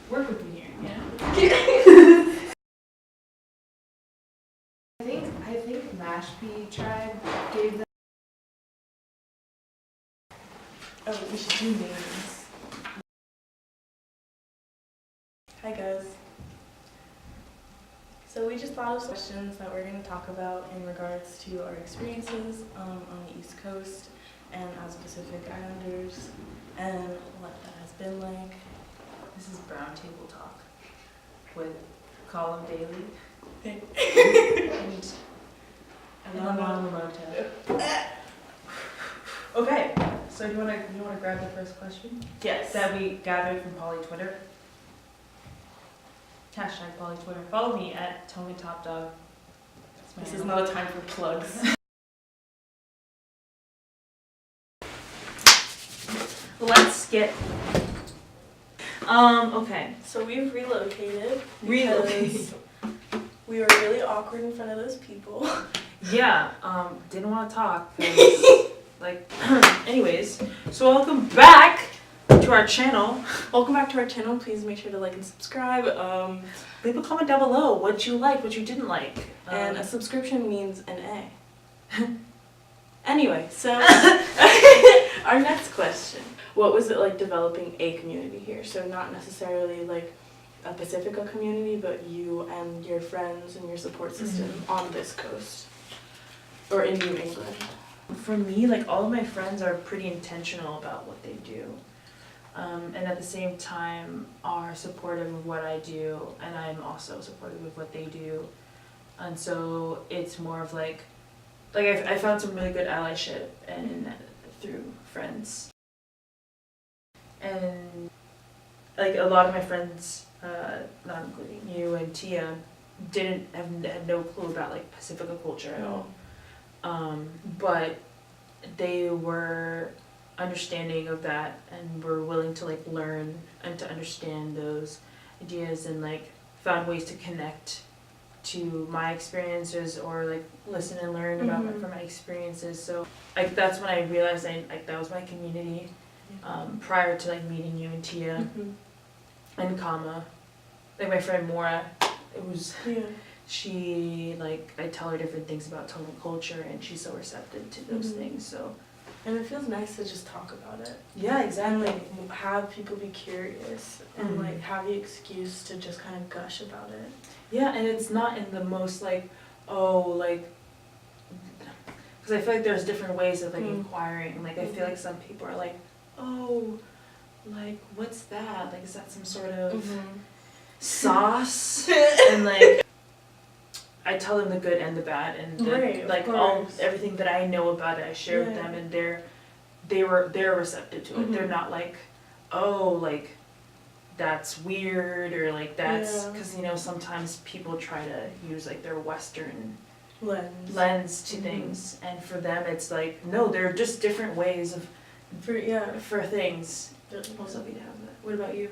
work with me here, you know? I think Mashpee tribe gave them. Oh, we should do names. Hi guys. So we just thought of questions that we're going to talk about in regards to our experiences on the East Coast and as Pacific Islanders and what that has been like. This is Brown Table Talk with Kalo, Daley, and Elaona, Lemoto. Okay, so do you want to grab the first question? Yes. That we gathered from Poly Twitter. Hashtag Poly Twitter. Follow me at TonyTopDog. This is not a time for plugs. Let's get. Okay. So we've relocated. Relocated. Because we were really awkward in front of those people. Yeah. Didn't want to talk. 'Cause, like. Anyways. So welcome back to our channel. Welcome back to our channel. Please make sure to like and subscribe. Leave a comment down below what you liked, what you didn't like. And a subscription means an A. Anyway, so our next question. What was it like developing a community here? So not necessarily like a Pasifika community, but you and your friends and your support system on this coast or in New England. For me, like all of my friends are pretty intentional about what they do. And at the same time are supportive of what I do, and I'm also supportive of what they do. And so it's more of like I found some really good allyship and through friends. And like a lot of my friends, not including you and Tia, had no clue about like Pasifika culture at all. But they were understanding of that and were willing to like learn and to understand those ideas and like found ways to connect to my experiences or like listen and learn about from my experiences. So like that's when I realized that was my community prior to like meeting you and Tia and Kama. Like my friend Mora, it was she like I tell her different things about Tongan culture and she's so receptive to those things. So and it feels nice to just talk about it. Yeah, exactly. And like have people be curious and like have the excuse to just kind of gush about it. Yeah, and it's not in the most like, oh, like, because I feel like there's different ways of like inquiring. Like I feel like some people are like, oh, like what's that? Like is that some sort of sauce? And like I tell them the good and the bad and the, like everything that I know about it I share with them, and they're receptive to it. They're not like, oh, like that's weird or like that's because you know sometimes people try to use like their Western lens to things, and for them it's like no, they're just different ways of for things. Also, we have that. What about you?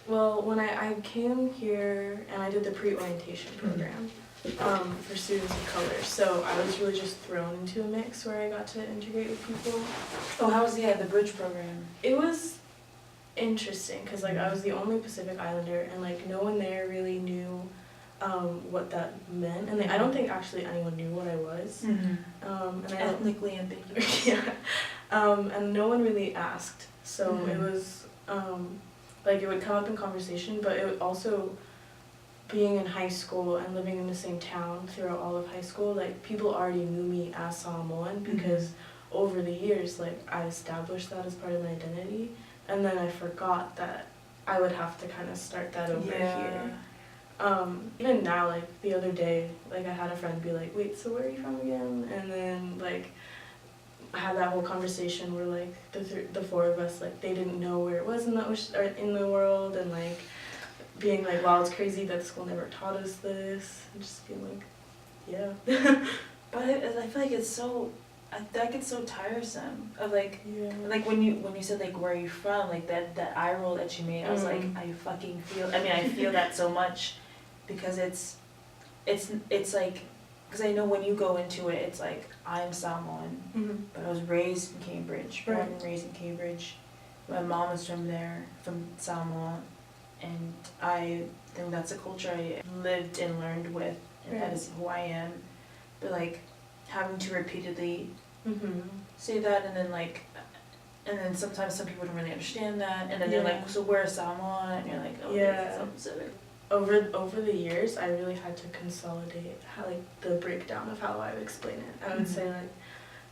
Well, when I came here and I did the pre-orientation program for students of color, so I was really just thrown into a mix where I got to integrate with people. Oh, how was the bridge program? It was interesting because like I was the only Pacific Islander and like no one there really knew what that meant, and I don't think actually anyone knew what I was. And I ethnically ambiguous. And no one really asked, so it was like it would come up in conversation, but it would also being in high school and living in the same town throughout all of high school, like people already knew me as Samoan because over the years like I established that as part of my identity, and then I forgot that I would have to kind of start that over here. Even now, like the other day, like I had a friend be like, wait, so where are you from again? And then like I had that whole conversation where like the four of us, like they didn't know where it was in the world, and like being like, wow, it's crazy that school never taught us this, and just being like, yeah. But I feel like it's so, that gets so tiresome of like, like when you said like where are you from, like that eye roll that you made, I was like, I fucking feel, I mean I feel that so much, because it's like, because I know when you go into it, it's like I'm Samoan, but I was raised in Cambridge, born and raised in Cambridge, My mom is from there, from Samoa, and I think that's a culture I lived and learned with, and that is who I am. But like having to repeatedly say that, and then sometimes some people don't really understand that, and then they're like, so where's Samoa? And you're like, oh, it's so Pacific. Over the years, I really had to consolidate the breakdown of how I would explain it. I would say like,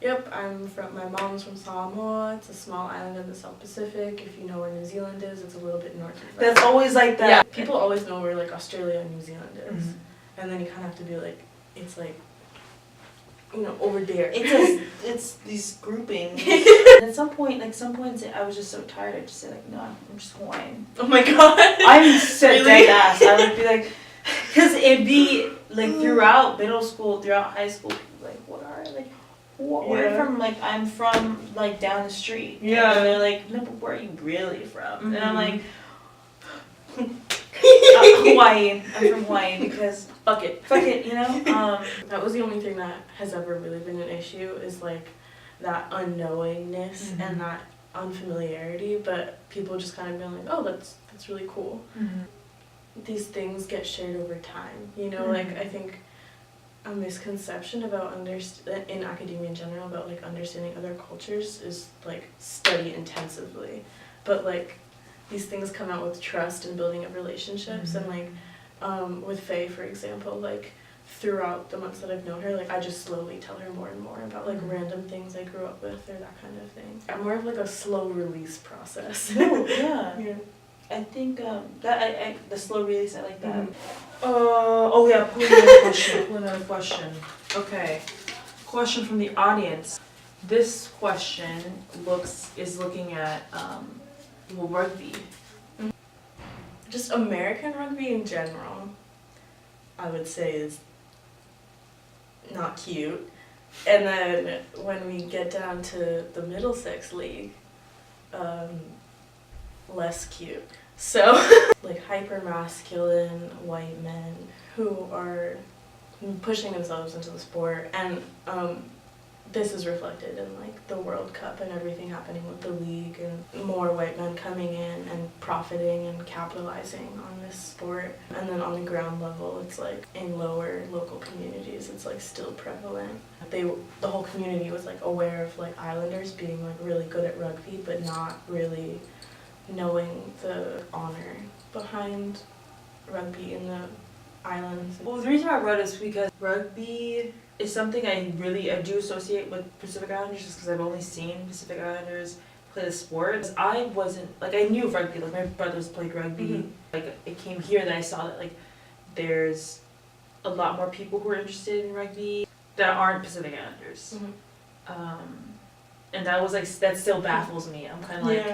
yep, my mom's from Samoa. It's a small island in the South Pacific. If you know where New Zealand is, it's a little bit north of that. That's always like that. Yeah, people always know where like Australia and New Zealand is, and then you kind of have to be like, it's like, you know, over there. It's these groupings. And at some points, I was just so tired. I just said like, no, I'm just Hawaiian. Oh my god. I'm so Really? dead ass. I would be like, because it'd be like throughout middle school, throughout high school, people like, what are like, where are you from? Like, I'm from like down the street. Yeah. And they're like, no, but where are you really from? And I'm like, Hawaii. I'm from Hawaii because fuck it, you know. That was the only thing that has ever really been an issue, is like that unknowingness and that unfamiliarity, but people just kind of being like, oh, that's really cool. These things get shared over time, you know. Like, I think a misconception about in academia in general about like understanding other cultures is like study intensively, but like these things come out with trust and building of relationships. And like with Faye, for example, like throughout the months that I've known her, like I just slowly tell her more and more about like random things I grew up with or that kind of thing. I'm more of like a slow release process. No, yeah. I think that the slow release, I like that. Oh yeah, pull another question. Okay, question from the audience. This question is looking at rugby. Just American rugby in general, I would say, is not cute. And then when we get down to the Middlesex League, less cute. So, like hyper masculine white men who are pushing themselves into the sport, and this is reflected in like the World Cup and everything happening with the league, and more white men coming in and profiting and capitalizing on this sport. And then on the ground level, it's like in lower local communities, it's like still prevalent. The whole community was like aware of like islanders being like really good at rugby, but not really knowing the honor behind rugby in the islands. Well, the reason I wrote is because rugby is something I do associate with Pacific Islanders, just because I've only seen Pacific Islanders play the sport. I wasn't, like, I knew of rugby, like my brothers played rugby. Like, it came here that I saw that like there's a lot more people who are interested in rugby that aren't Pacific Islanders. And that still baffles me. I'm kind of like,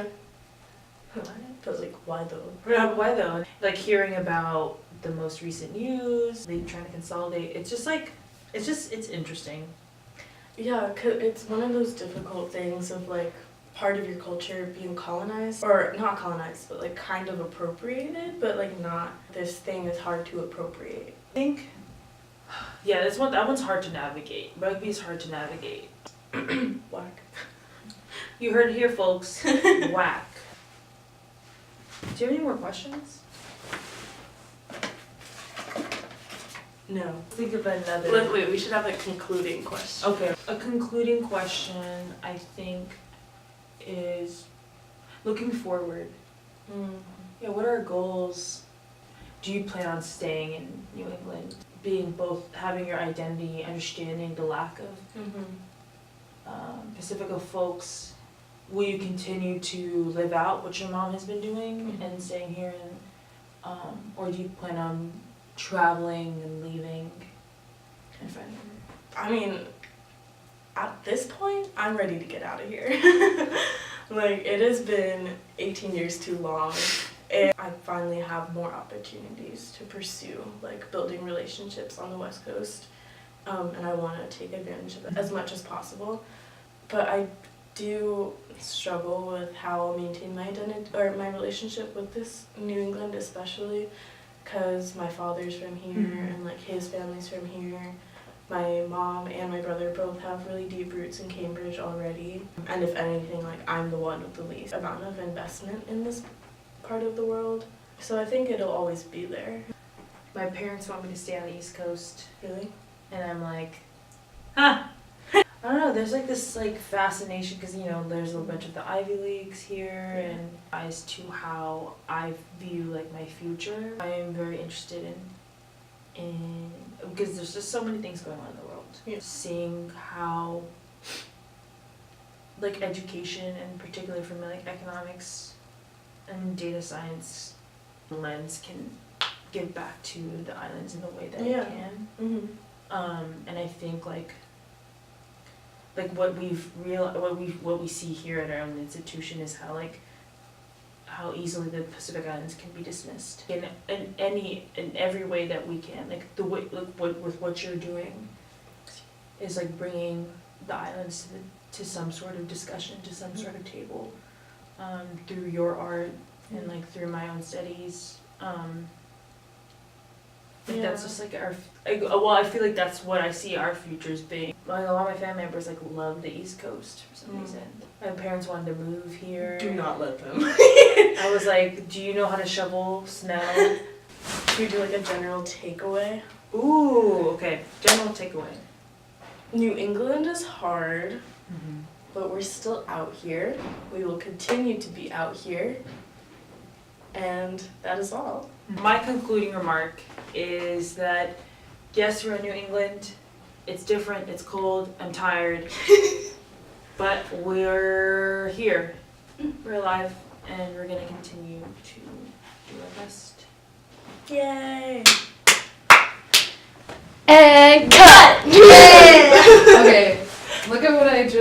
what? But like, why though? Yeah, why though? Like hearing about the most recent news, they trying to consolidate. It's just like, it's interesting. Yeah, 'cause it's one of those difficult things of like part of your culture being colonized, or not colonized, but like kind of appropriated, but like not, this thing is hard to appropriate. I think, yeah, that one's hard to navigate. Rugby is hard to navigate. Whack. You heard it here, folks. Whack. Do you have any more questions? No. Think of another. Wait, we should have a concluding question. Okay. A concluding question, I think, is looking forward. Yeah, what are our goals? Do you plan on staying in New England? Being both, having your identity, understanding the lack of Pacifica folks. Will you continue to live out what your mom has been doing and staying here, or do you plan on traveling and leaving and finding her? I mean, at this point, I'm ready to get out of here. Like, it has been 18 years too long, and I finally have more opportunities to pursue, like, building relationships on the West Coast, and I want to take advantage of it as much as possible. But I do struggle with how I'll maintain my identity, or my relationship with this New England, especially because my father's from here and like his family's from here. My mom and my brother both have really deep roots in Cambridge already. And if anything, like I'm the one with the least amount of investment in this part of the world. So I think it'll always be there. My parents want me to stay on the East Coast, Really? and I'm like, huh. I don't know, there's like this like fascination because there's a bunch of the Ivy Leagues here, and as to how I view like my future, I am very interested in because there's just so many things going on in the world. Yeah. Seeing how like education, and particularly from like economics and data science lens, can give back to the islands in the way that it can. Mm-hmm. And I think like what we see here at our own institution is how easily the Pacific Islands can be dismissed in every way that we can. Like the way with what you're doing is like bringing the islands to some sort of discussion, to some sort of table, through your art and like through my own studies. That's just like I feel like that's what I see our futures being. Like a lot of my family members like love the East Coast for some reason. My parents wanted to move here. Do not let them. I was like, do you know how to shovel snow? Should we do like a general takeaway? Ooh, okay. General takeaway. New England is hard, but we're still out here. We will continue to be out here. And that is all. My concluding remark is that yes, we're in New England. It's different, it's cold, I'm tired. But we're here. We're alive, and we're gonna continue to do our best. Yay! And cut! Yay! Okay, look at what I just